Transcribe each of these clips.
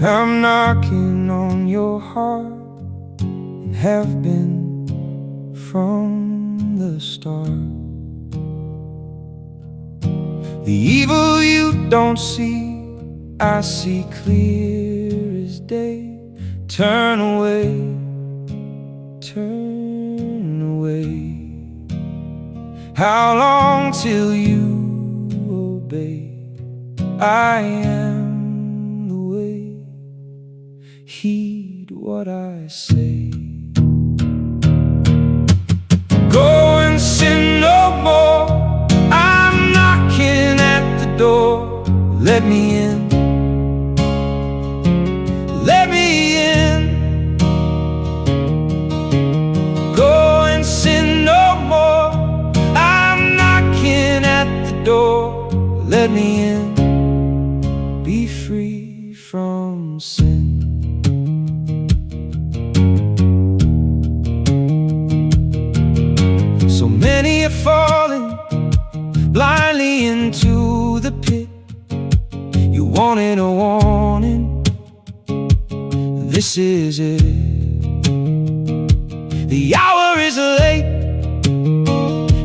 I'm knocking on your heart and have been from the start. The evil you don't see, I see clear as day. Turn away, turn away. How long till you obey? I am the way. Heed what I say. Go and sin no more. I'm knocking at the door. Let me in. Let me in. Go and sin no more. I'm knocking at the door. Let me in. Be free from sin. So many are falling blindly into the pit. You wanted a warning, this is it. The hour is late,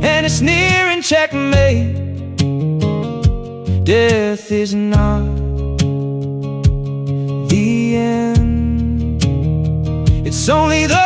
and it's nearing checkmate. Death is not the end, it's only the